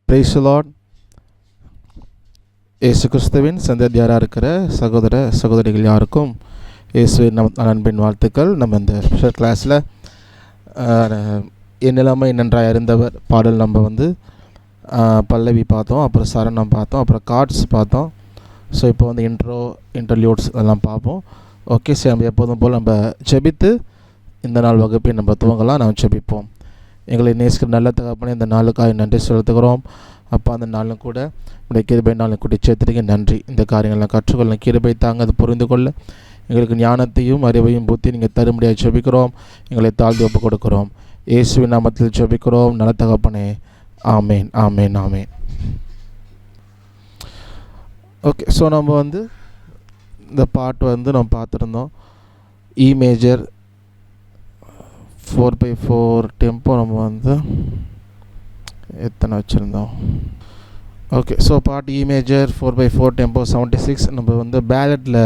Praise the Lord. இயேசு கிறிஸ்துவின் சந்ததியாராக இருக்கிற சகோதர சகோதரிகள் யாருக்கும் இயேசுவின் அன்பின் வாழ்த்துக்கள். நம்ம இந்த ஸ்பெஷல் கிளாஸில் என் நிலைமை நன்றாக அறிந்தவர் பாடல் நம்ம பல்லவி பார்த்தோம், அப்புறம் சரணம் பார்த்தோம், அப்புறம் கார்ட்ஸ் பார்த்தோம். ஸோ இப்போ இன்டர்லியூட்ஸ் அதெல்லாம் பார்ப்போம். ஓகே, சரி, நம்ம எப்போதும் போல் நம்ம ஜெபித்து இந்த நாள் வகுப்பை நம்ம துவங்கலாம். நம்ம ஜெபிப்போம். எங்களை நேசிக்கிற நல்ல தகப்பனே, இந்த நாளுக்காக நன்றி செலுத்துகிறோம். அப்பா, அந்த நாளும் கூட உடைய கிருபை நாளும் கூட்டி சேர்த்துறீங்க, நன்றி. இந்த காரியங்கள்லாம் கற்றுக்கொள்ள கிருபை தாங்க, அது புரிந்து கொள்ள எங்களுக்கு ஞானத்தையும் அறிவையும் புத்தி நீங்கள் தரும்படியாக ஜெபிக்கிறோம். எங்களை தாழ்ந்து ஒப்பு கொடுக்கிறோம். இயேசுவின் நாமத்தில் ஜெபிக்கிறோம் நல்ல தகப்பனே, ஆமேன், ஆமேன், ஆமேன். ஓகே, ஸோ நம்ம இந்த பாட்டு நம்ம பார்த்துருந்தோம். இ மேஜர் 4/4 டெம்போ நம்ம எத்தனை வச்சுருந்தோம். ஓகே, ஸோ பாட்டு இ மேஜர் 4/4 டெம்போ 76. நம்ம பேலட்டில்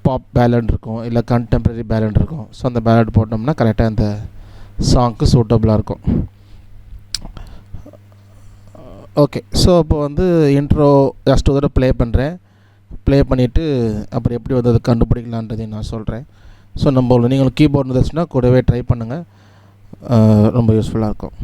பாப் பேலட் இருக்கும், இல்லை கண்டெம்பரரி பேலட் இருக்கும். ஸோ அந்த பேலட் போட்டோம்னா கரெக்டாக அந்த சாங்க்கு சூட்டபுளாக இருக்கும். ஓகே, ஸோ இப்போ இன்ட்ரோ ஜஸ்ட் ஒரு ப்ளே பண்ணுறேன். ப்ளே பண்ணிவிட்டு அப்புறம் எப்படி அதை கண்டுபிடிக்கலான்றதையும் நான் சொல்கிறேன். ஸோ நீங்களும் கீபோர்டு இருந்துச்சுன்னா கூடவே ட்ரை பண்ணுங்கள், ரொம்ப யூஸ்ஃபுல்லாக இருக்கும்.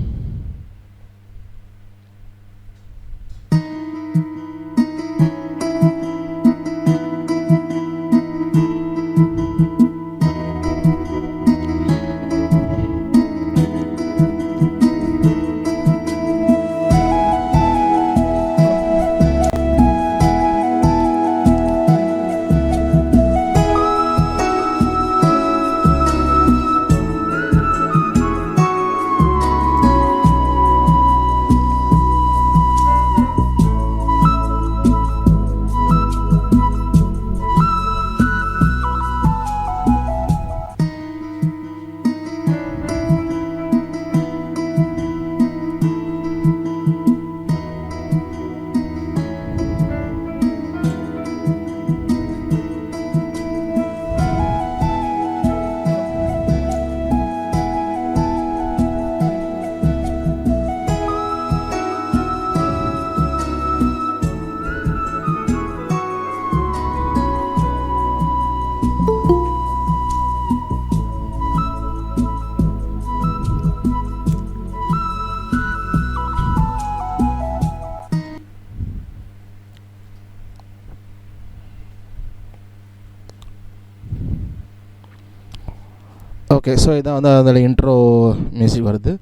ஓகே, ஸோ இதான் அதில் இன்ட்ரோ மியூசிக் வருது.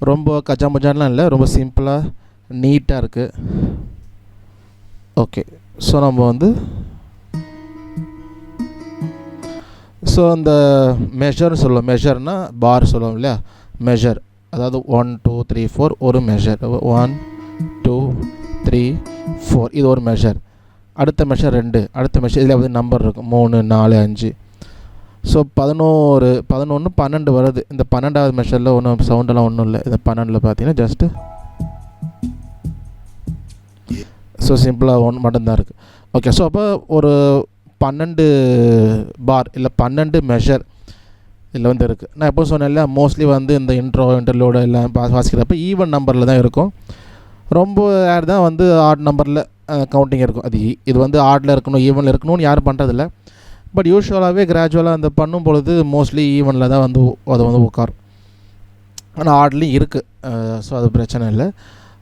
ரொம்ப கஜாமஜான்லாம் இல்லை, ரொம்ப சிம்பிளாக நீட்டாக இருக்குது. ஓகே, ஸோ நம்ம ஸோ அந்த மெஷர்னு சொல்லுவோம். மெஷர்னால் பார் சொல்லுவோம் இல்லையா, மெஷர். அதாவது 1 2 3 4 ஒரு மெஷர். 1 2 3 4 இது ஒரு மெஷர். அடுத்த மெஷர் 2, அடுத்த மெஷர் இதில் நம்பர் இருக்கும் 3 4 5. ஸோ 11 12 வருது. இந்த 12வது மெஷரில் ஒன்றும் சவுண்டெல்லாம் ஒன்றும் இல்லை. இந்த 12ல் பார்த்தீங்கன்னா ஜஸ்ட்டு ஸோ சிம்பிளாக ஒன்று மட்டும்தான் இருக்குது. ஓகே, ஸோ அப்போ ஒரு 12 பார் இல்லை 12 மெஷர் இதில் இருக்குது. நான் எப்போ சொன்னேன்ல, மோஸ்ட்லி இந்த இன்டர்லோடு எல்லாம் வாசிக்கிறப்ப ஈவன் நம்பரில் தான் இருக்கும். ரொம்ப யார் தான் ஆட் நம்பரில் கவுண்டிங் இருக்கும். இது ஆடில் இருக்கணும் ஈவனில் இருக்கணும்னு யாரும் பண்ணுறதில்ல. பட் யூஸ்வலாகவே கிராஜுவலாக அந்த பண்ணும் பொழுது மோஸ்ட்லி ஈவனில் தான் அது உட்காரும். ஆனால் ஆட்லேயும் இருக்குது, ஸோ அது பிரச்சனை இல்லை.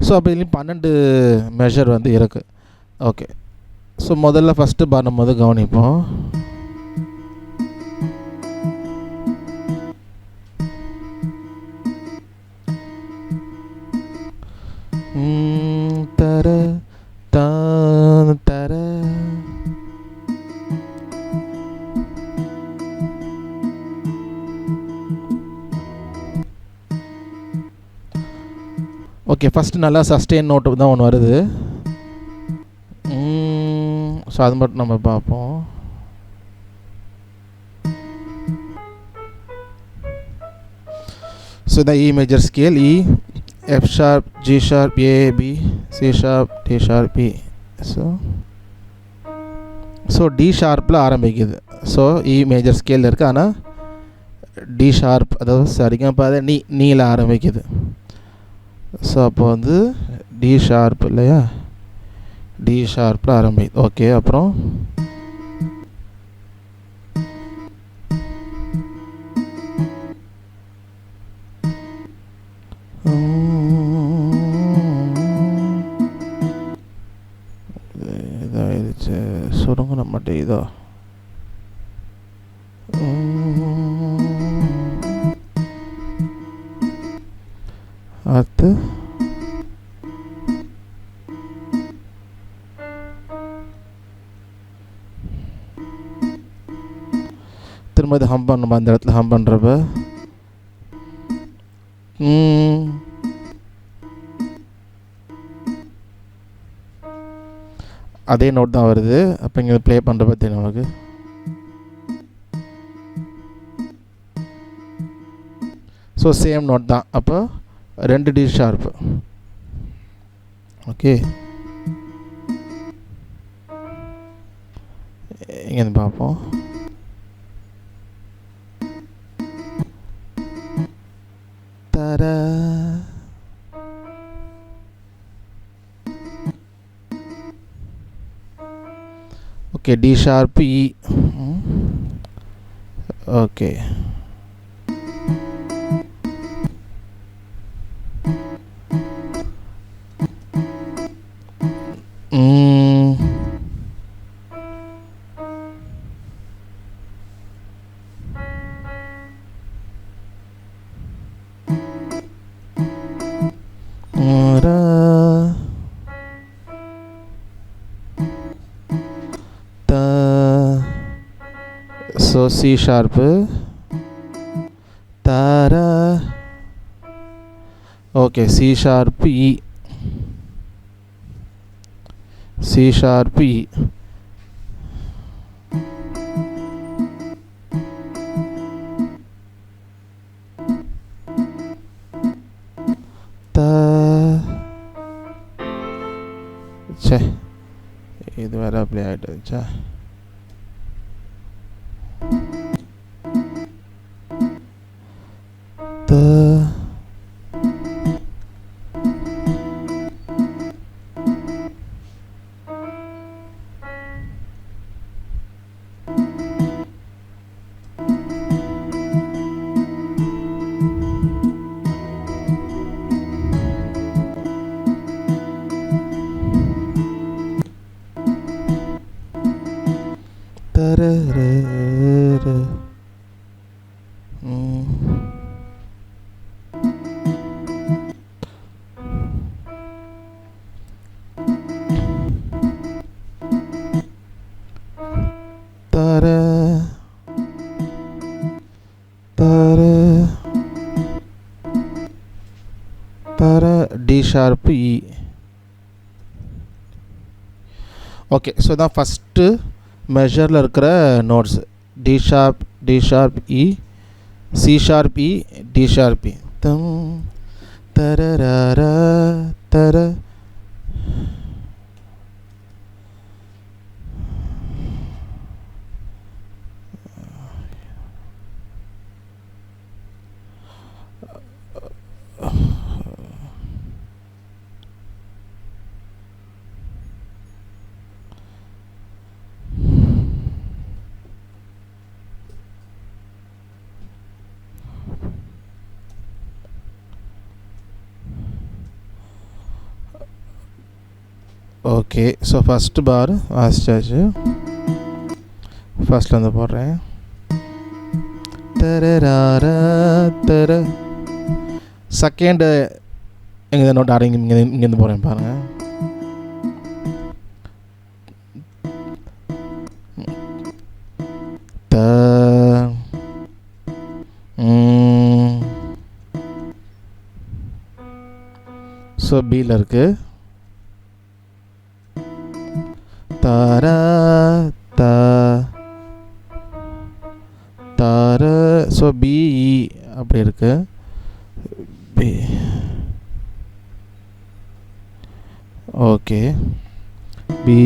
ஸோ அப்போ இதுலேயும் 12 மெஷர் இருக்குது. ஓகே, ஸோ முதல்ல ஃபஸ்ட்டு பார் நம்ம கவனிப்போம். தர தர ஓகே, ஃபஸ்ட்டு நல்லா சஸ்டெயின் நோட்டு தான் ஒன்று வருது. ஸோ அது மட்டும் நம்ம பார்ப்போம். ஸோ இதான் E major scale. E, F sharp, G sharp, A, B, C sharp, D sharp, B. So D ஷார்ப்பில் ஆரம்பிக்குது. ஸோ இ மேஜர் ஸ்கேலில் இருக்குது, ஆனால் டி ஷார்ப், அதாவது சரிங்க பாதை நீல ஆரம்பிக்குது. ஸோ அப்போ டி ஷார்ப் இல்லையா, டி ஷார்ப்பில் ஆரம்பிக்குது. ஓகே, அப்புறம் இதாகிடுச்சு, சுருங்க மாட்டே இதோ. அடுத்து திரும்ப இது ஹம் பண்ணணும். அந்த இடத்துல ஹம் பண்ணுறப்ப அதே நோட் தான் வருது. அப்போ இங்கே ப்ளே பண்ணுற பற்றி நமக்கு ஸோ சேம் நோட் தான். அப்போ 2 டி ஷார்ப்பு. ஓகே, இங்கேருந்து பார்ப்போம். தர okay, D sharp E. Okay, so C sharp தார. Okay, C sharp E, C sharp E. சே, இது வேறு அப்படி ஆகிடுச்சா. D sharp E. Okay, so தான் ஃபஸ்ட்டு மெஷரில் இருக்கிற notes. D sharp E, C sharp E, D sharp E. தம் தர தர. ஓகே, ஸோ ஃபஸ்ட்டு பார் வாசிச்சாச்சு. ஃபஸ்ட்டில் வந்து போடுறேன். தர. செகண்டு எங்கே நோட் ஆரம்பி இங்கேருந்து போகிறேன் பாருங்கள். ஸோ பியில் இருக்குது. தார தார. ஸோ பிஇ அப்படி இருக்கு. பி. Okay, B.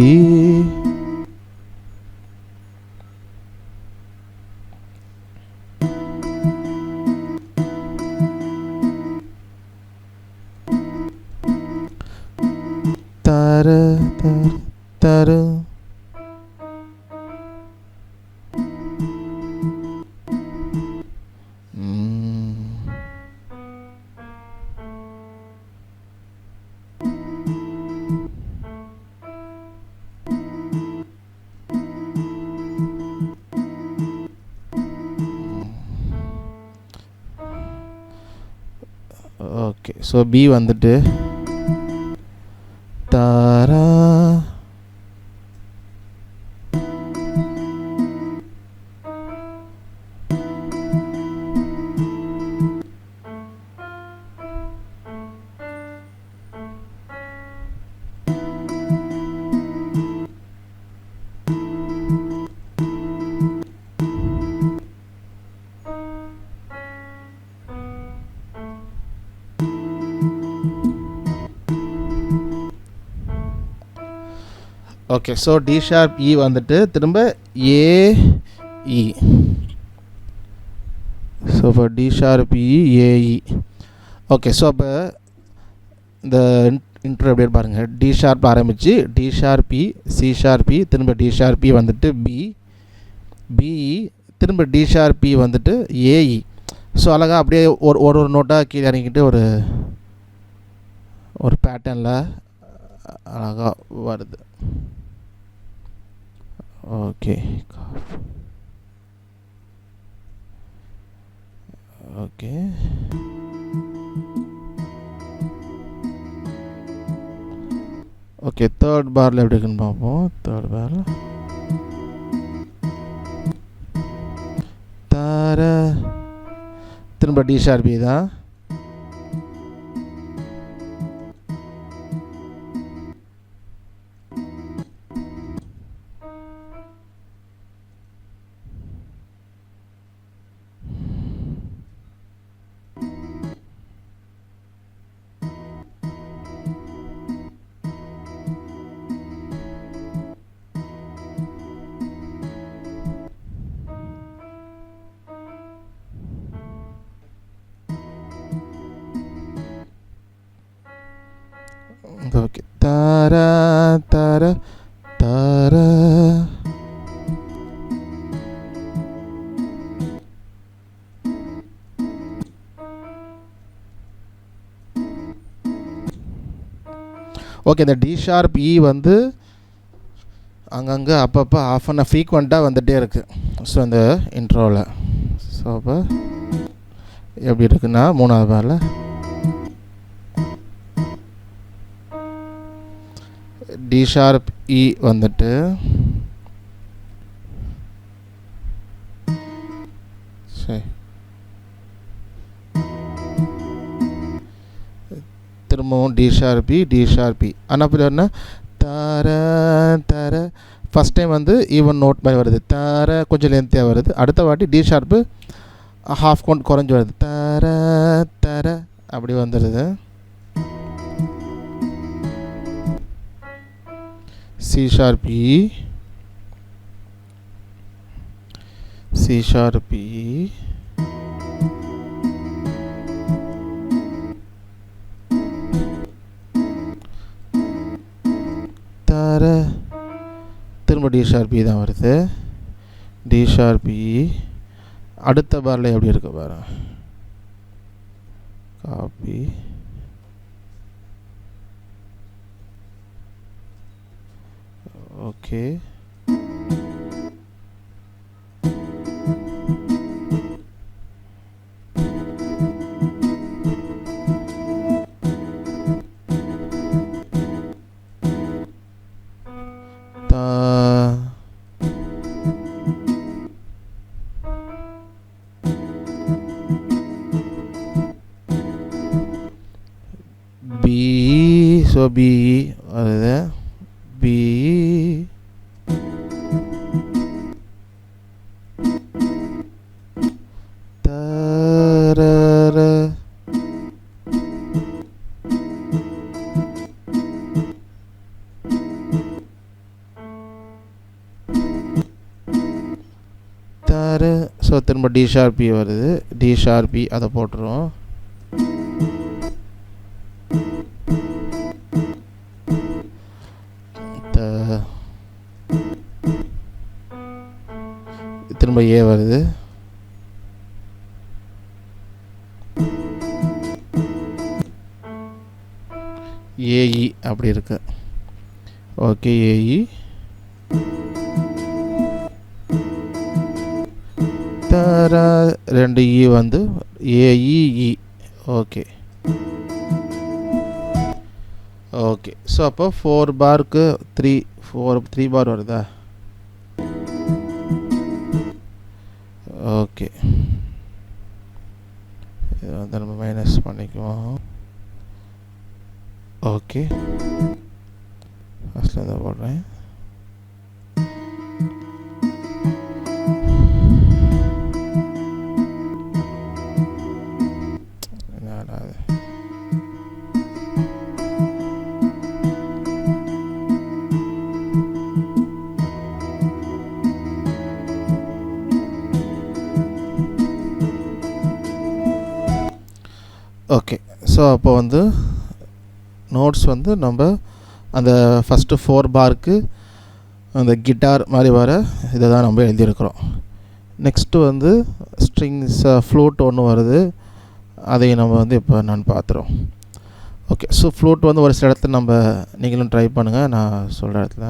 தர தர தரு. ஓகே, ஸோ பி வந்துட்டு தாரா. Okay, so D sharp E வந்துட்டு திரும்ப ஏஇ. ஸோ இப்போ D sharp E A E. Okay, so அப்போ இந்த இன்ட்ரோ எப்படி பாருங்கள். டி ஷார்ப் ஆரம்பித்து D sharp E, C sharp E, திரும்ப டி ஷார்ப் இ வந்துட்டு பி, பிஇ, திரும்ப டி ஷார்ப் இ வந்துட்டு ஏஇ. ஸோ அழகாக அப்படியே ஒரு நோட்டாக கீழே இறங்கிட்டு ஒரு பேட்டர்னில் அழகாக வருது. ஓகே ஓகே ஓகே தேர்ட் பாரில் எப்படி இருக்குன்னு பார்ப்போம். தேர்ட் பாரில் தார, திரும்ப டி ஷார்ப் இ தான். ஓகே தார தார தார. ஓகே, இந்த டி ஷார்ப் இ வந்து அங்கங்கே அப்பப்போ ஆஃப் அண்ட் ஃப்ரீக்வெண்ட்டாக வந்துகிட்டே இருக்குது. ஸோ இந்த இன்ட்ரோவில் ஸோ அப்போ எப்படி இருக்குன்னா மூணாவது பாரில் டி ஷார்ப் இ வந்துட்டு சரி திரும்பவும் D sharp E, D sharp E. ஆனால் அப்படி என்ன தார தார. ஃபஸ்ட் டைம் வந்து ஈவன் நோட் மாதிரி வருது, தார கொஞ்சம் லென்த்தியாக வருது. அடுத்த வாட்டி டி ஷார்ப்பு ஹாஃப் கவுண்ட் குறைஞ்சி வருது, தார தார அப்படி வந்துடுது. C sharp E, C sharp E, தார, திரும்ப டி ஷார்ப் இ தான் வருது. D sharp E. அடுத்த பாரில் எப்படி இருக்கு பாரு. Copy okay. B, so B வருது. பி தர. தர. ஸோ திரும்ப டி ஷார்ப் இ வருது. டி ஷார்ப் இ அதை போட்டுருவோம். திரும்ப ஏ வருது. ஏஇ அப்படி இருக்கு. ஓகே, ஏஇ தர 2 இ வந்து ஏஇஇ. Okay okay. ஸோ அப்போ 4 பாருக்கு 3 பார் வருதா? ஓகே, இதை வந்து நம்ம மைனஸ் பண்ணிக்குவோம். ஓகே, ஃபஸ்ட்டில் தான் போடுறேன். ஓகே, ஸோ அப்போ வந்து நோட்ஸ் வந்து நம்ம அந்த ஃபஸ்ட்டு 4 பாருக்கு அந்த கிட்டார் மாதிரி வர இதை தான் நம்ம எழுதியிருக்கிறோம். நெக்ஸ்ட்டு வந்து ஸ்ட்ரிங்ஸ் ஃப்ளூட் ஒன்று வருது, அதையும் நம்ம வந்து இப்போ நான் பார்த்துறோம். ஓகே, ஸோ ஃப்ளூட் வந்து ஒரு சில இடத்துல நம்ம நீங்களும் ட்ரை பண்ணுங்கள், நான் சொல்கிற இடத்துல.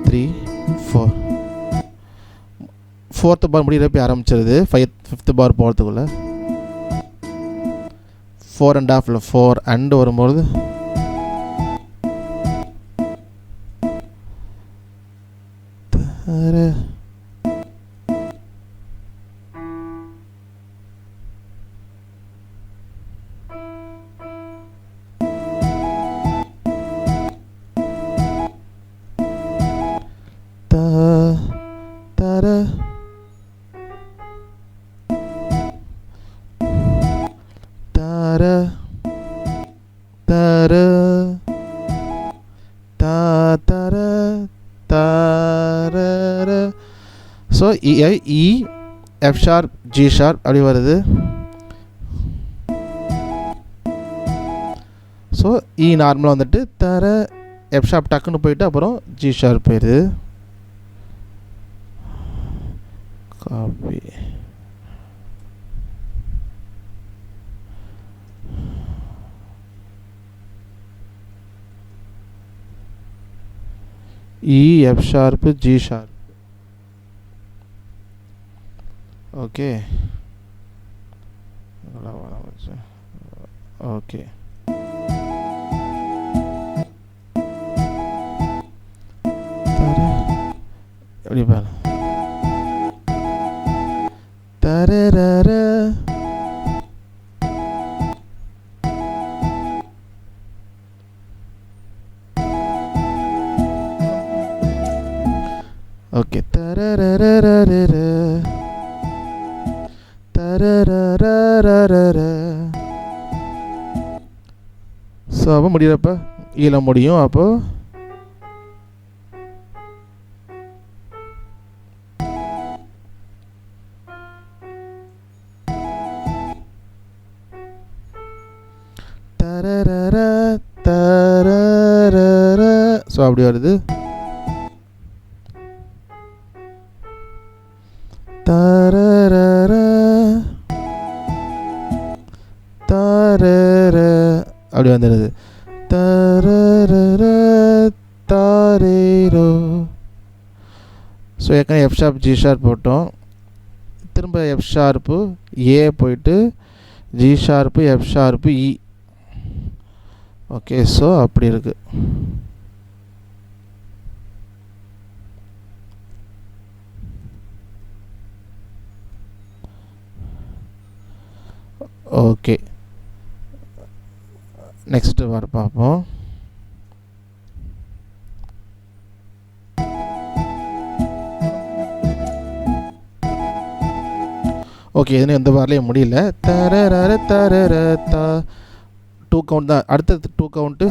த்ரீ 4 4th பார் முடிகிறப்ப ஆரம்பிச்சிருது. 5th பார் போகிறதுக்குள்ள 4.5 இல்லை 4 அண்ட் வரும்பொழுது ஸோ இ எஃப் ஷார்ப் ஜி ஷார்ப் அப்படி வருது. ஸோ இ நார்மலாக வந்துட்டு தர எஃப் ஷார்ப் டக்குன்னு போயிட்டு அப்புறம் ஜி ஷார்ப் போயிடுது. Copy E F sharp G sharp. Okay okay, எப்படி பாரு தர ஓகே ஸோ அப்போ முடிகிறப்ப ஈழ முடியும். அப்போ ஸோ அப்படி வருது. அப்படி வந்துடுது. ஸோ ஏற்கனவே எஃப் ஷார்ப் ஜி ஷார்ப் போட்டோம், திரும்ப எஃப் ஷார்ப்பு ஏ போயிட்டு G sharp F sharp E. Okay, so அப்படி இருக்கு. ஓகே, நெக்ஸ்ட்டு வர பார்ப்போம். ஓகே, இதுன்னு எந்த வாரிலையும் முடியல. தர தர தா 2 கவுண்ட் தான். அடுத்தது 2 கவுண்ட்டு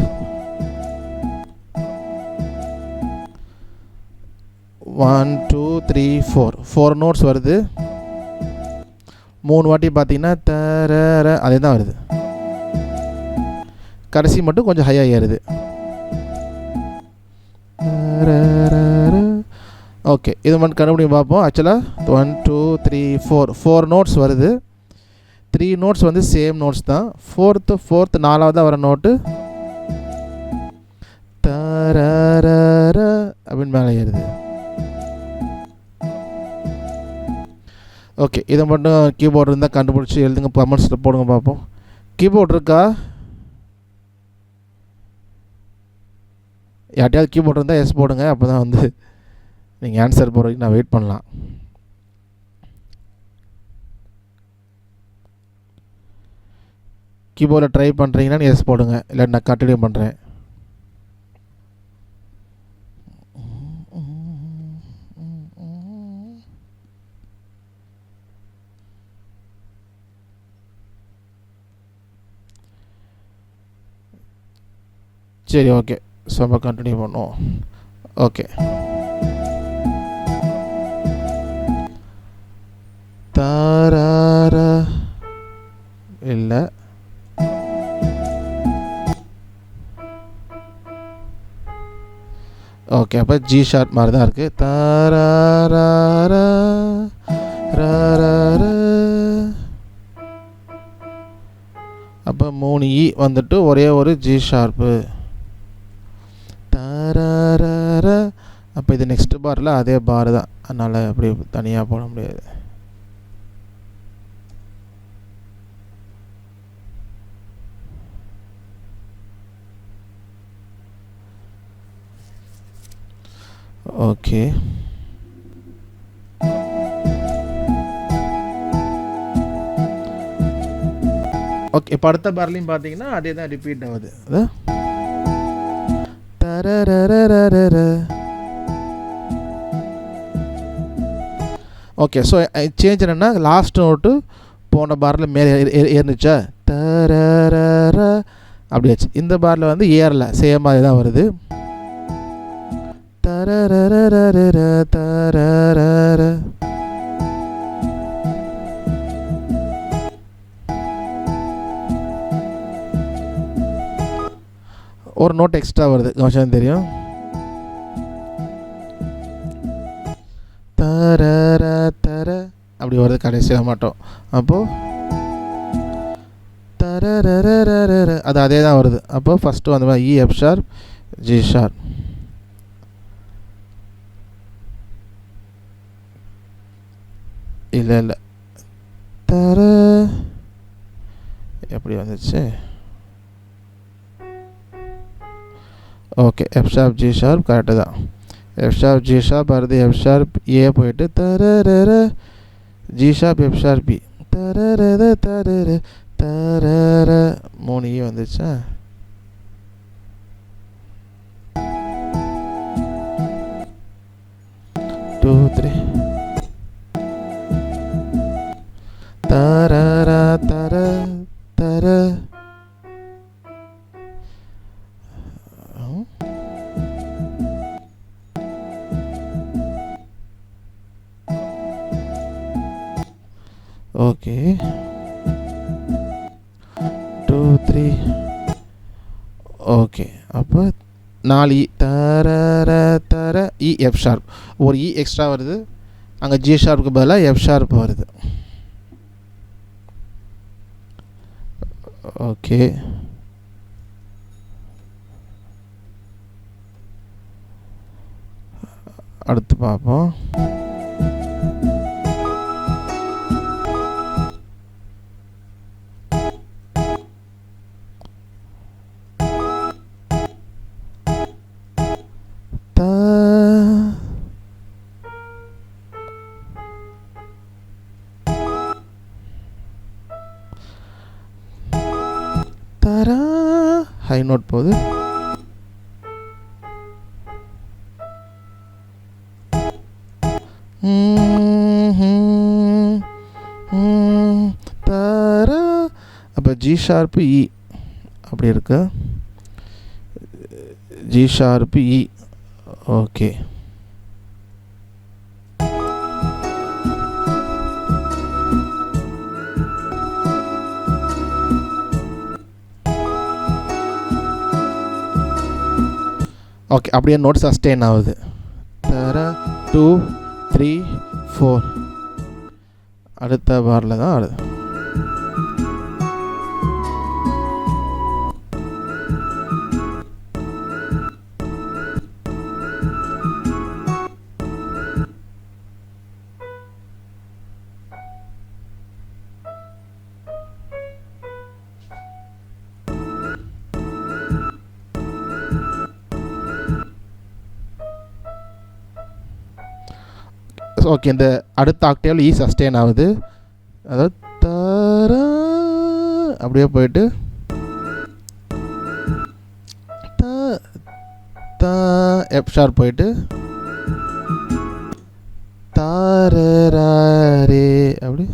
1 2 3 4 நோட்ஸ் வருது. 3 வாட்டி பார்த்தீங்கன்னா தர அதே தான் வருது. கடைசி மட்டும் கொஞ்சம் ஹையாக ஏறுது. ஓகே, இது மட்டும் கண்டுபிடிக்க பார்ப்போம். ஆக்சுவலாக 1 2 3 4 நோட்ஸ் வருது. 3 நோட்ஸ் வந்து சேம் நோட்ஸ் தான். ஃபோர்த்து நாலாவதாக வர நோட்டு தரர அப்படின்னு மேலே ஏறுது. ஓகே, இதை மட்டும் கீபோர்டு இருந்தால் கண்டுபிடிச்சி எழுதுங்க, கமெண்ட்ஸில் போடுங்க பார்ப்போம். கீபோர்டு இருக்கா? யார்ட்டையாவது கீபோர்டு இருந்தால் எஸ் போடுங்க. அப்போ தான் வந்து நீங்கள் ஆன்சர் போகிற வரைக்கும் நான் வெயிட் பண்ணலாம். கீபோர்டில் ட்ரை பண்ணுறீங்கன்னா எஸ் போடுங்க, இல்லை நான் கண்டினியூ பண்ணுறேன். சரி, ஓகே. ஸோ நம்ம கண்டினியூ பண்ணுவோம். ஓகே, தாரார இல்லை, ஓகே. அப்போ ஜி ஷார்ப் மாதிரி தான் இருக்குது. தாரார அப்போ 3 இ வந்துட்டு ஒரே ஒரு ஜி ஷார்ப்பு. தரர அப்போ இது நெக்ஸ்ட் பாரில் அதே பார் தான், அதனால் அப்படி தனியாக போட முடியாது. Okay, okay. இப்போ அடுத்த பார்லையும் பார்த்தீங்கன்னா அதே தான் ரிப்பீட் ஆகுது. அதான் ஓகே. ஸோ சேஞ்ச் என்னென்னா லாஸ்ட் நோட்டு போன பாரில் மேலே ஏறிச்சா தரர அப்படியாச்சு. இந்த பாரில் வந்து ஏறல, சேம் மாதிரி தான் வருது. தரர தரர ஒரு நோட் எக்ஸ்ட்ரா வருது, கொஞ்சம் தெரியும். தர தர அப்படி வருது கடைசியாக மாட்டோம். அப்போது தரர அது அதே தான் வருது. அப்போது ஃபஸ்ட்டு வந்து E F sharp G sharp. இல்லை தர எப்படி வந்துச்சு? Okay, F sharp G sharp correct தான். எஃப் ஷார்ப் ஜி ஷார்ப் வருது, எஃப் ஷார்ப் ஏ போயிட்டு தரர G sharp F sharp B தரர தரர தரர 3 இ வந்துச்சா? டூ த்ரீ தரர தர தர ஓகே. 2 3 ஓகே. அப்போ 4 இ தர தர இ எஃப் ஷார்ப். ஒரு இ எக்ஸ்ட்ரா வருது, அங்கே ஜி ஷார்ப்புக்கு பதிலாக எஃப் ஷார்ப் வருது. ஓகே, அடுத்து பார்ப்போம். தரா ஹை நோட் போகுது. தரா அப்போ ஜி ஷார்ப்பு இ அப்படி இருக்கு. G sharp E. Okay, okay, அப்படியே நோட் சஸ்டெயின் ஆகுது. தர 2 3 4 அடுத்த பாரில் தான் ஆடுது. ஓகே, இந்த அடுத்த ஆக்டேவில் ஈ சஸ்டெயின் ஆகுது. அதாவது தர அப்படியே போயிட்டு எஃப் ஷார்ப் போயிட்டு தாரே அப்படி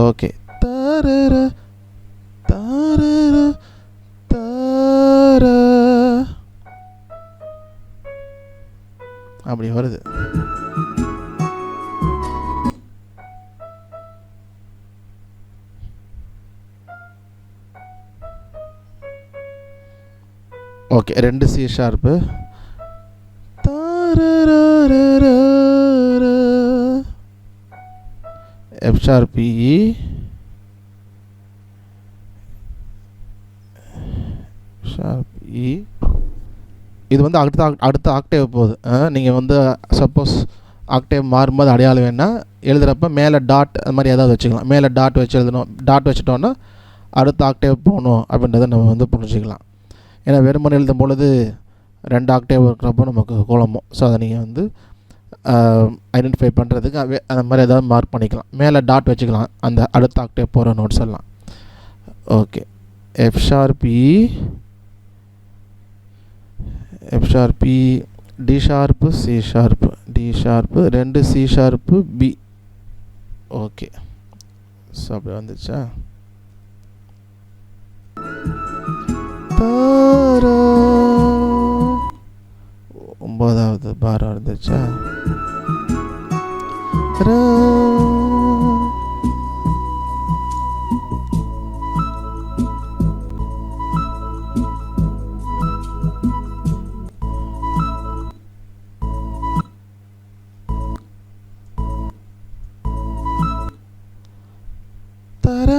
ஓகே. தாரர தாரர தார அப்படி வருது. Okay, 2 C sharp F sharp இ ஷார்ப் இ. இது வந்து அடுத்த ஆக்டேவ் போகுது. நீங்கள் வந்து சப்போஸ் ஆக்டேவ் மாறும்போது அடையாளம் வேணால் எழுதுகிறப்ப மேலே டாட் அது மாதிரி ஏதாவது வச்சுக்கலாம். மேலே டாட் வச்சு எழுதணும். டாட் வச்சுட்டோன்னா அடுத்த ஆக்டேவ் போகணும் அப்படின்றத நம்ம வந்து புரிஞ்சுக்கலாம். ஏன்னா வெறுமனை எழுதும் பொழுது 2 ஆக்டேவ் இருக்கிறப்போ நமக்கு குழம்பும். ஸோ அதை நீங்கள் வந்து ஐடென்டிஃபை பண்ணுறதுக்கு அந்த மாதிரி ஏதாவது மார்க் பண்ணிக்கலாம். மேலே டாட் வச்சுக்கலாம் அந்த அடுத்த ஆக்டேவ் போகிற நோட்ஸ் எல்லாம். Okay, F sharp E F sharp E D sharp C sharp D sharp 2 C sharp B. Okay, so அப்படி வந்துச்சா. ஒன்பதாவது பாரம் இருந்துச்சா. தர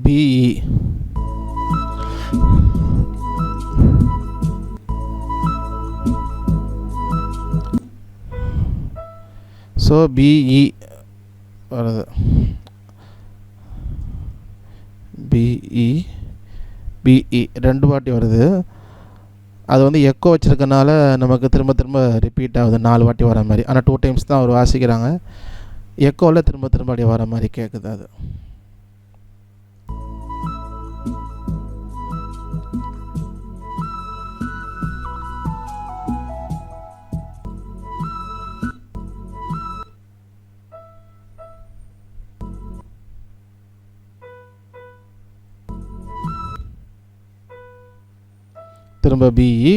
BE. ஸோ BE வருது. BE 2 வாட்டி வருது. அது வந்து எக்கோ வச்சுருக்கனால நமக்கு திரும்ப திரும்ப ரிப்பீட் ஆகுது 4 வாட்டி வர மாதிரி. ஆனால் 2 டைம்ஸ் தான் அவர் வாசிக்கிறாங்க. எக்கோவில் திரும்ப திரும்ப அப்படியே வர மாதிரி கேட்குது. அது திரும்ப BE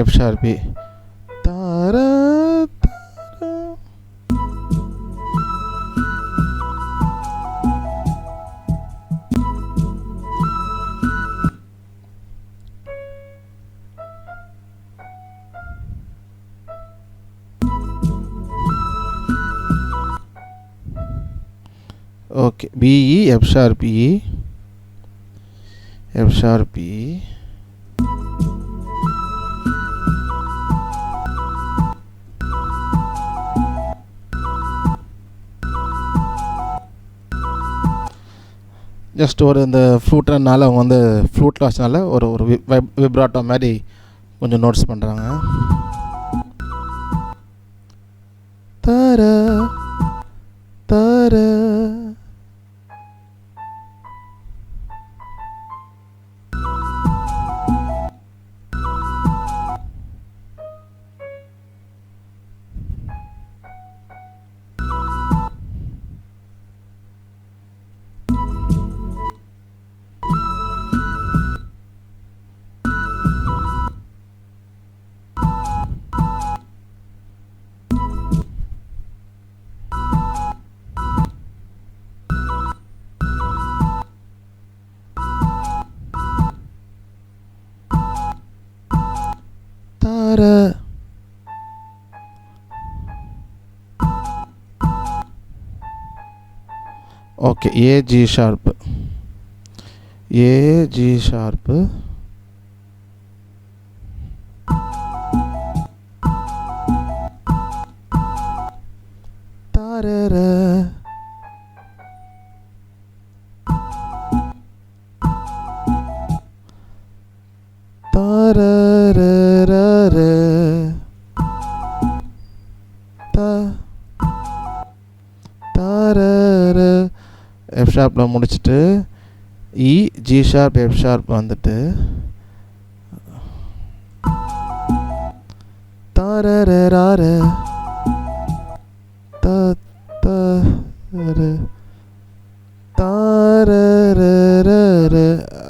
F sharp E. Tara, tara. Okay, B E F sharp E, F sharp E, just ஒரு இந்த ஃப்ளூட்னால அவங்க வந்து ஃப்ளூட்டில் வச்சனால ஒரு ஒரு விப்ராட்டோ மாதிரி கொஞ்சம் நோட்ஸ் பண்ணுறாங்க. தர தர தர. Okay, A G sharp, A G sharp, தரர தரர தரர. எஃப் ஷார்ப்பில் முடிச்சுட்டு E G sharp F sharp வந்துட்டு தரர தரர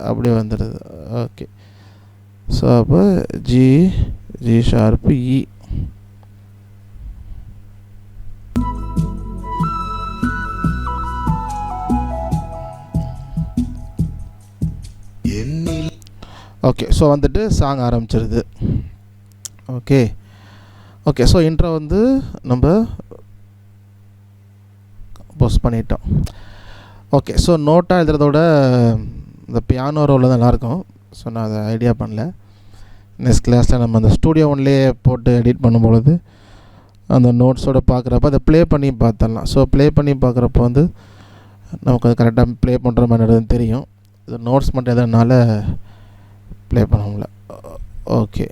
அப்படி வந்துடுது. ஓகே, ஸோ அப்போ G G sharp E. Okay, so வந்துட்டு சாங் ஆரம்பிச்சிருது. ஓகே ஓகே, ஸோ இன்ட்ரோ வந்து நம்ம போஸ்ட் பண்ணிட்டோம். ஓகே, ஸோ நோட்டாக எழுதுறதோட இந்த பியானோ ரோல் தான் நல்லாயிருக்கும். ஸோ நான் அதை ஐடியா பண்ணல. நெக்ஸ்ட் கிளாஸில் நம்ம அந்த ஸ்டூடியோ ஒன்லேயே போட்டு எடிட் பண்ணும்பொழுது அந்த நோட்ஸோடு பார்க்குறப்ப அதை ப்ளே பண்ணி பார்த்துடலாம். ஸோ ப்ளே பண்ணி பார்க்குறப்ப வந்து நமக்கு அது கரெக்டாக ப்ளே பண்ணுற மாதிரி தெரியும். இது நோட்ஸ் மட்டும் எதனால ப்ளே பண்ண முடியல. Okay,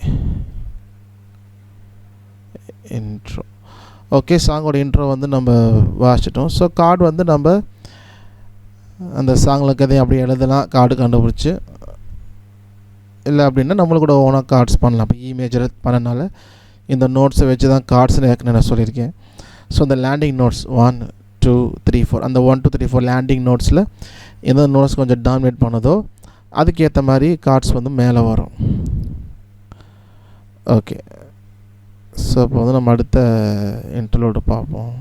intro. ஓகே, சாங்கோட இன்ட்ரோ வந்து நம்ம வாசிச்சிட்டோம். ஸோ கார்டு வந்து நம்ம அந்த சாங்கில் கதையும் அப்படி எழுதலாம், கார்டு கண்டுபிடிச்சி. இல்லை அப்படின்னா நம்மளுக்கு கூட ஓனாக கார்ட்ஸ் பண்ணலாம். இப்போ இமேஜர் பண்ணனால இந்த நோட்ஸை வச்சு தான் கார்ட்ஸ்னு ஏற்கனவே நான் சொல்லியிருக்கேன். ஸோ இந்த லேண்டிங் நோட்ஸ் 1 2 3 4 அந்த 1 2 3 4 லேண்டிங் நோட்ஸில் எந்த நோட்ஸ் கொஞ்சம் டாமினேட் பண்ணதோ அதுக்கேற்ற மாதிரி கார்ட்ஸ் வந்து மேலே வரும். ஓகே, ஸோ இப்போ வந்து நம்ம அடுத்த இன்டர்லூட் பார்ப்போம்.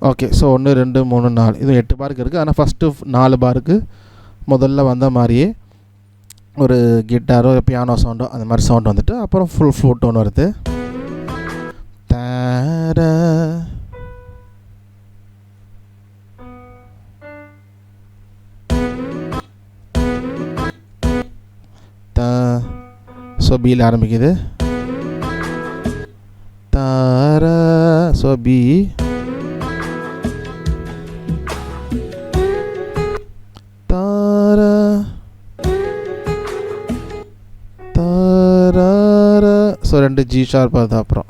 ஓகே, ஸோ 1 2 3 4 இது 8 பாருக்கு இருக்குது. ஆனால் ஃபஸ்ட்டு 4 பாருக்கு முதல்ல வந்த மாதிரியே ஒரு கிட்டாரோ பியானோ சவுண்டோ அந்த மாதிரி சவுண்ட் வந்துட்டு அப்புறம் ஃபுல் ஃப்ளூட் ஒன்று வருது. தர த. ஸோ பியில் ஆரம்பிக்குது. தர so B. So 2 G sharp வருது. அப்புறம்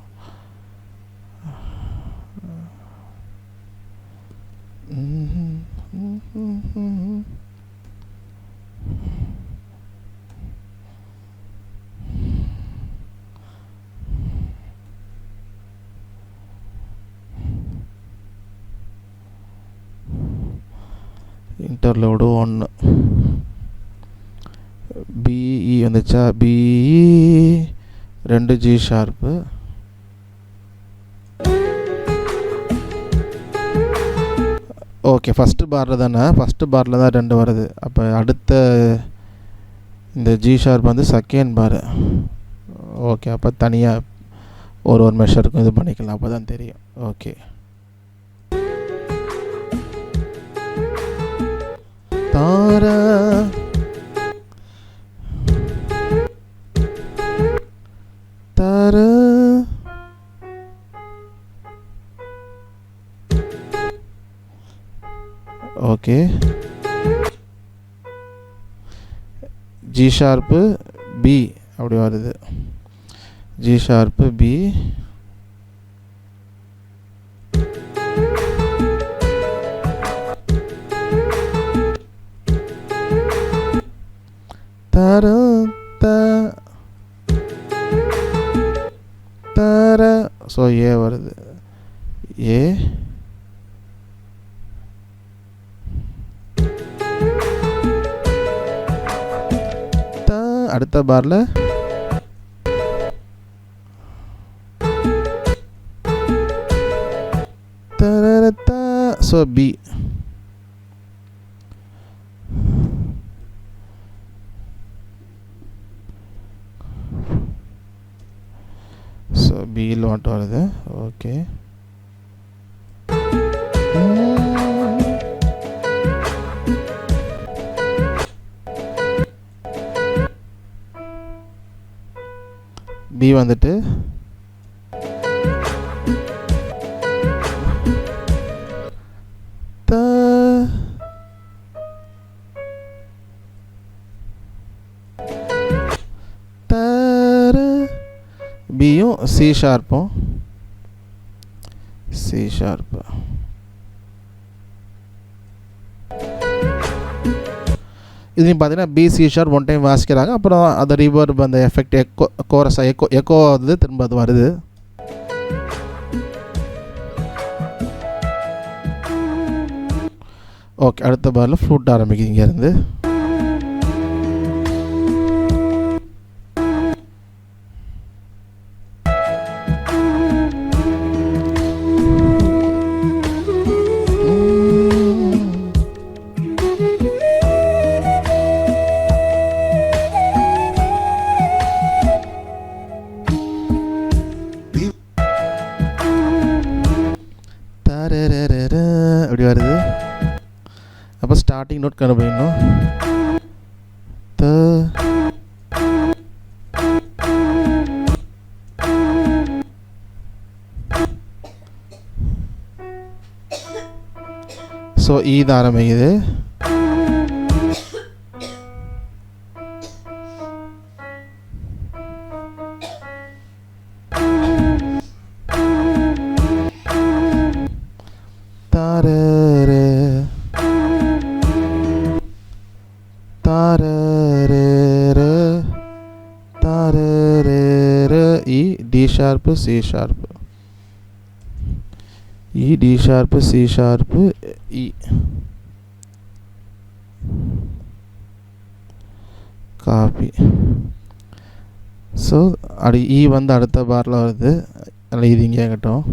இன்டர்லோடு 1 பிஇ வந்துச்சா, B E 2 G sharp. Okay, first பாரில் தானே, ஃபஸ்ட்டு பாரில் தான் 2 வருது. அப்போ அடுத்த இந்த ஜி ஷார்ப் வந்து செகண்ட் பாரு. ஓகே, அப்போ தனியாக ஒரு மெஷருக்கும் இது பண்ணிக்கலாம், அப்போ தான் தெரியும். ஓகே, தார தார ஓகே, ஜி ஷார்ப்பு பி அப்படி வருது. ஜி ஷார்ப்பு பி, தர தர, ஸோ ஏ வருது. ஏ அடுத்த பாரில் தரத்தா, ஸோ பி. ஸோ பியில் மட்டும் வருது. ஓகே, பி வந்துட்டு பியும் சி ஷார்ப்பும், சி ஷார்ப்பு. இதுலையும் பார்த்தீங்கன்னா பி சி ஷார்ப் 1 டைம் வாசிக்கிறாங்க, அப்புறம் அதை ரிவர்ப் அந்த எஃபெக்ட் கோரஸ் எக்கோ வந்து திரும்ப அது வருது. ஓகே, அடுத்த பாரில் ஃப்ளூட் ஆரம்பிக்குது இங்கேருந்து. அப்படி வருது. அப்போ ஸ்டார்டிங் நோட் கண்டுபிடிக்கணும். ஸோ இது ஆரம்பிக்குது. E D sharp C sharp, E D sharp C sharp E. Copy. So அது E வந்து அடுத்த பாரில் வருது. அதில் இது இங்கே கட்டும்.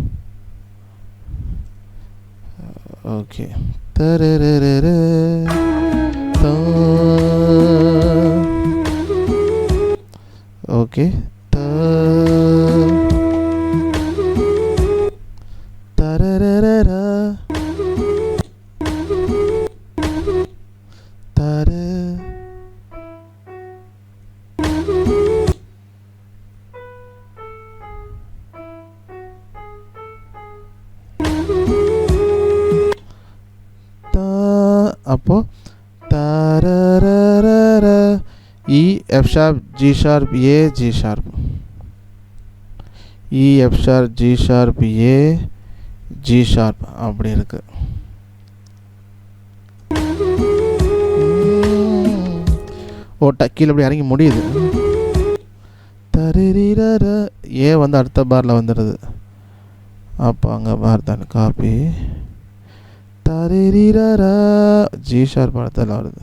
ஓகே, ஓகே, அப்போ E F sharp G sharp A G sharp, E F sharp G sharp A G sharp அப்படி இருக்கு. கீழே இப்படி இறங்கி முடியுது. தரிரீரர ஏ வந்து அடுத்த பாரில் வந்துடுது. அப்போ அங்கே பார் தான் காப்பி. தரிரீரர ஜி ஷார்ப் அடுத்ததில் வருது.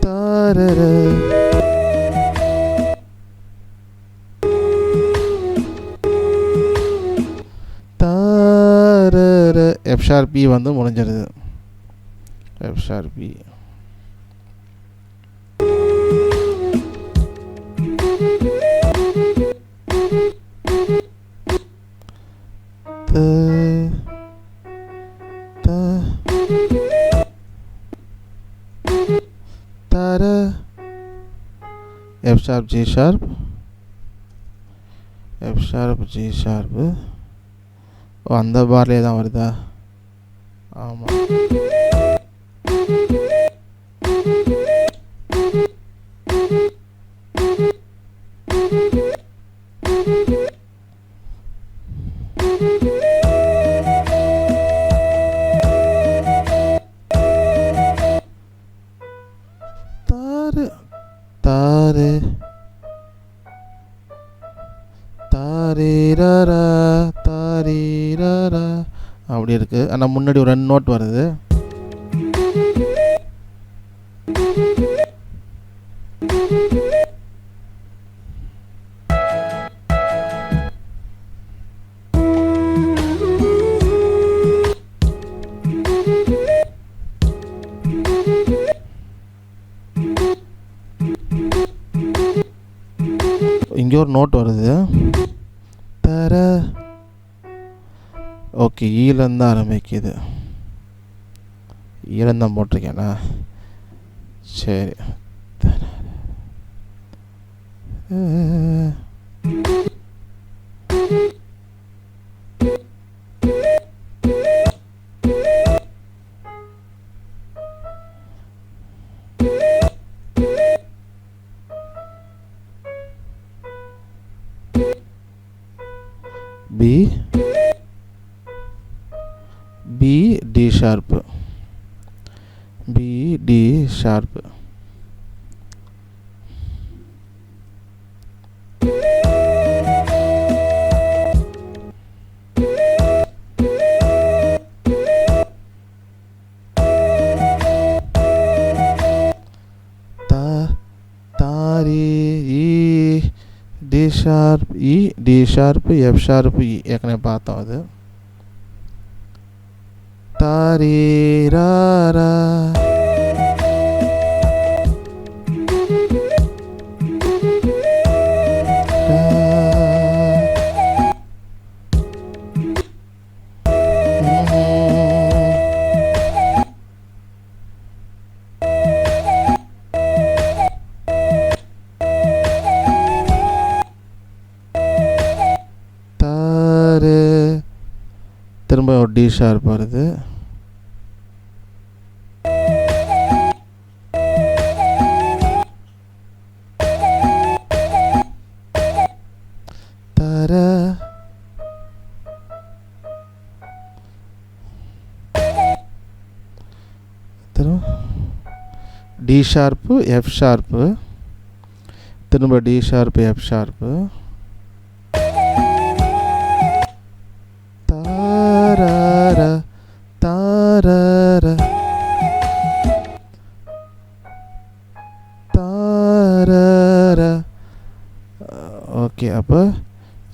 தாரர தாரர எஃப் ஷார்ப் பி வந்து முடிஞ்சிருது. F sharp B. F sharp G sharp. F sharp G sharp. அந்த பார்லே தான் வருதா? ஆமாம். தாரு தாரீரரா தாரீரரா அப்படி இருக்கு. ஆனால் முன்னாடி ஒரு 2 நோட் வருது. இங்கே ஒரு நோட் வருது. தர ஓகே ஈலேருந்து ஆரம்பிக்குது. ஈலந்தான் போட்டிருக்கேண்ணா. சரி B B D sharp B D sharp D sharp E D sharp F sharp E ஏற்கனவே பார்த்தோம். அது தாரீரரா திரும்ப ஒரு டி ஷார்ப் வருது. தர டி ஷார்ப்பு எஃப் ஷார்ப்பு திரும்ப டி ஷார்ப்பு எஃப் ஷார்ப்பு தாரர தாரர தாரர ஓகே. அப்போ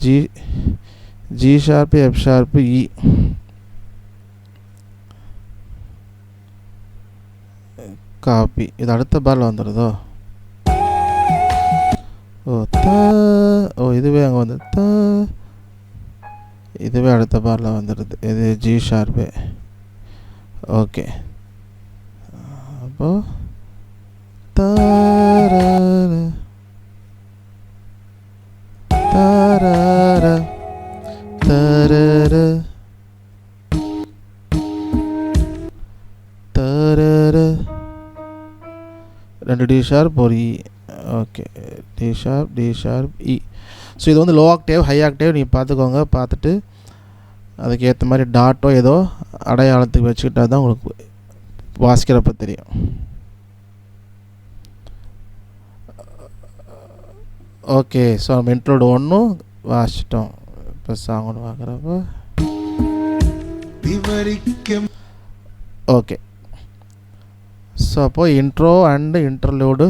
G G sharp F sharp E copy. இது அடுத்த பாரில் வந்துடுதோ? ஓ இதுவே அங்கே வந்து இதுவே அடுத்த பாரில் வந்துடுது. இது ஜி ஷார்ப்பு. ஓகே. அப்போ தாரர தாரர தாரர தாரர 2 டி ஷார்ப் ஒரு E. Okay D sharp E. So இது வந்து லோ ஆக்டேவ் ஹை ஆக்டேவ் நீங்கள் பார்த்துக்கோங்க. பார்த்துட்டு அதுக்கு ஏற்ற மாதிரி டாட்டோ ஏதோ அடையாளத்துக்கு வச்சுக்கிட்டா தான் உங்களுக்கு வாசிக்கிறப்ப தெரியும். ஓகே, ஸோ நம்ம இன்ட்ரோடு ஒன்றும் வாசிச்சிட்டோம். இப்போ சாங் ஒன்று பார்க்குறப்ப ஓகே. ஸோ அப்போ இன்ட்ரோ அண்டு இன்டர்லூடு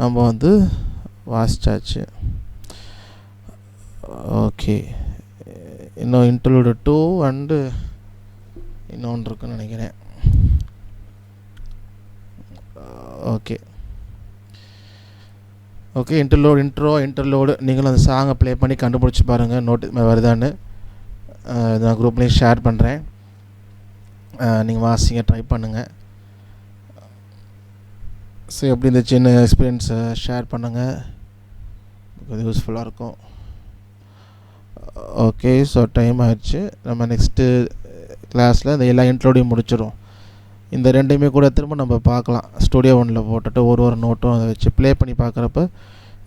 நம்ம வந்து வாசிச்சாச்சு. ஓகே, இன்னும் இன்டர்லூடு 2 அண்டு இன்னொன்று இருக்குன்னு நினைக்கிறேன். ஓகே ஓகே, இன்டர்லோடு நீங்களும் அந்த சாங்கை ப்ளே பண்ணி கண்டுபிடிச்சி பாருங்கள் நோட்டு வருதான்னு. நான் குரூப்லேயும் ஷேர் பண்ணுறேன், நீங்கள் வாசிங்க, ட்ரை பண்ணுங்கள். ஸோ எப்படி இந்த சின்ன எக்ஸ்பீரியன்ஸை ஷேர் பண்ணுங்கள், அது யூஸ்ஃபுல்லாக இருக்கும். ஓகே, ஸோ டைம் ஆயிடுச்சு. நம்ம நெக்ஸ்ட்டு கிளாஸில் இந்த எல்லா இன்ட்ரோடையும் முடிச்சிடும். இந்த ரெண்டையுமே கூட திரும்ப நம்ம பார்க்கலாம். ஸ்டுடியோ ஒன்னில் போட்டுட்டு ஒரு நோட்டும் அதை வச்சு ப்ளே பண்ணி பார்க்குறப்ப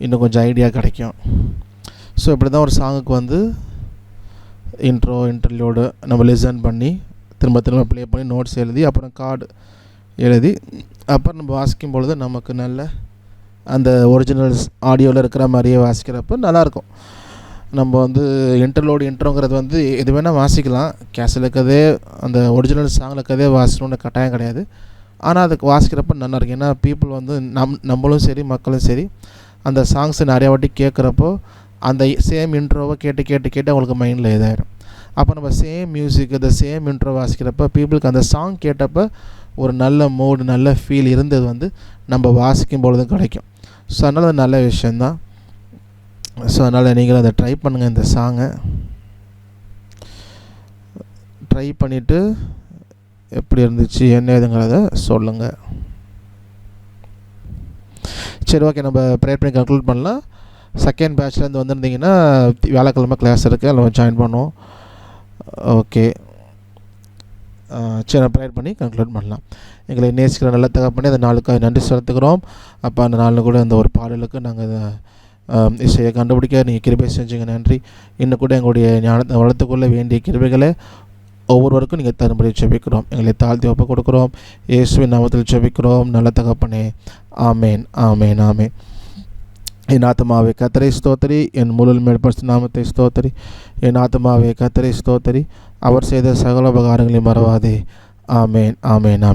இன்னும் கொஞ்சம் ஐடியா கிடைக்கும். ஸோ இப்படி தான் ஒரு சாங்குக்கு வந்து இன்ட்ரோ இன்டர்லூடு நம்ம லிசன் பண்ணி திரும்ப ப்ளே பண்ணி நோட்ஸ் எழுதி அப்புறம் கார்டு எழுதி அப்புறம் நம்ம வாசிக்கும் பொழுது நமக்கு நல்ல அந்த ஒரிஜினல்ஸ் ஆடியோவில் இருக்கிற மாதிரியே வாசிக்கிறப்ப நல்லாயிருக்கும். நம்ம வந்து இன்ட்ரோங்கிறது வந்து எது வேணால் வாசிக்கலாம். கேஸில் இருக்கிறதே அந்த ஒரிஜினல் சாங்கில் இருக்கிறதே வாசிக்கணுன்னு கட்டாயம் கிடையாது. ஆனால் அதுக்கு வாசிக்கிறப்ப நல்லாயிருக்கும். ஏன்னா பீப்புள் வந்து நம்மளும் சரி மக்களும் சரி அந்த சாங்ஸை நிறையா வாட்டி கேட்குறப்போ அந்த சேம் இன்ட்ரோவை கேட்டு அவங்களுக்கு மைண்டில் இதாகிடும். அப்போ நம்ம சேம் மியூசிக் இந்த சேம் இன்ட்ரோ வாசிக்கிறப்ப பீப்புளுக்கு அந்த சாங் கேட்டப்போ ஒரு நல்ல மூடு நல்ல ஃபீல் இருந்தது வந்து நம்ம வாசிக்கும் பொழுதும் கிடைக்கும். ஸோ அதனால் அது நல்ல விஷயந்தான். ஸோ அதனால் நீங்களும் அதை ட்ரை பண்ணுங்கள். இந்த சாங்கை ட்ரை பண்ணிவிட்டு எப்படி இருந்துச்சு என்ன ஏதுங்கிறத சொல்லுங்கள். சரி, ஓகே, நம்ம ப்ரேயர் பண்ணி கன்க்ளூட் பண்ணலாம். செகண்ட் பேட்ச்லேருந்து வந்திருந்தீங்கன்னா வியாழக்கிழமை கிளாஸ் இருக்குது, அதில் நம்ம ஜாயின் பண்ணுவோம். ஓகே, சரி, நம்ம ப்ரேயர் பண்ணி கன்க்ளூட் பண்ணலாம். எங்களை நேசிக்கிற நல்ல தகப்பனே அந்த நாளுக்காக நன்றி செலுத்துக்கிறோம். அப்போ அந்த நாளில் கூட அந்த ஒரு பாடலுக்கு நாங்கள் இசையை கண்டுபிடிக்க நீங்கள் கிருபை செஞ்சுங்க, நன்றி. இன்னும் கூட எங்களுடைய ஞானத்தை வளர்த்துக்கொள்ள வேண்டிய கிருபைகளை ஒவ்வொருவருக்கும் நீங்கள் தரும்படி ஜெபிக்கிறோம். எங்களை தாழ்த்தி ஒப்பு கொடுக்குறோம். இயேசுவின் நாமத்தில் ஜெபிக்கிறோம் நல்ல தகப்பனே, ஆமேன் ஆமேன் ஆமேன். என் ஆத்மாவே கர்த்தரை ஸ்தோத்திரி, என் முழு மேற்படுத்த நாமத்தை ஸ்தோத்திரி. என் ஆத்மாவே கர்த்தரை ஸ்தோத்திரி, அவர் செய்த சகல உபகாரங்களை மறவாதே. ஆமேன் ஆமேன் ஆமேன்.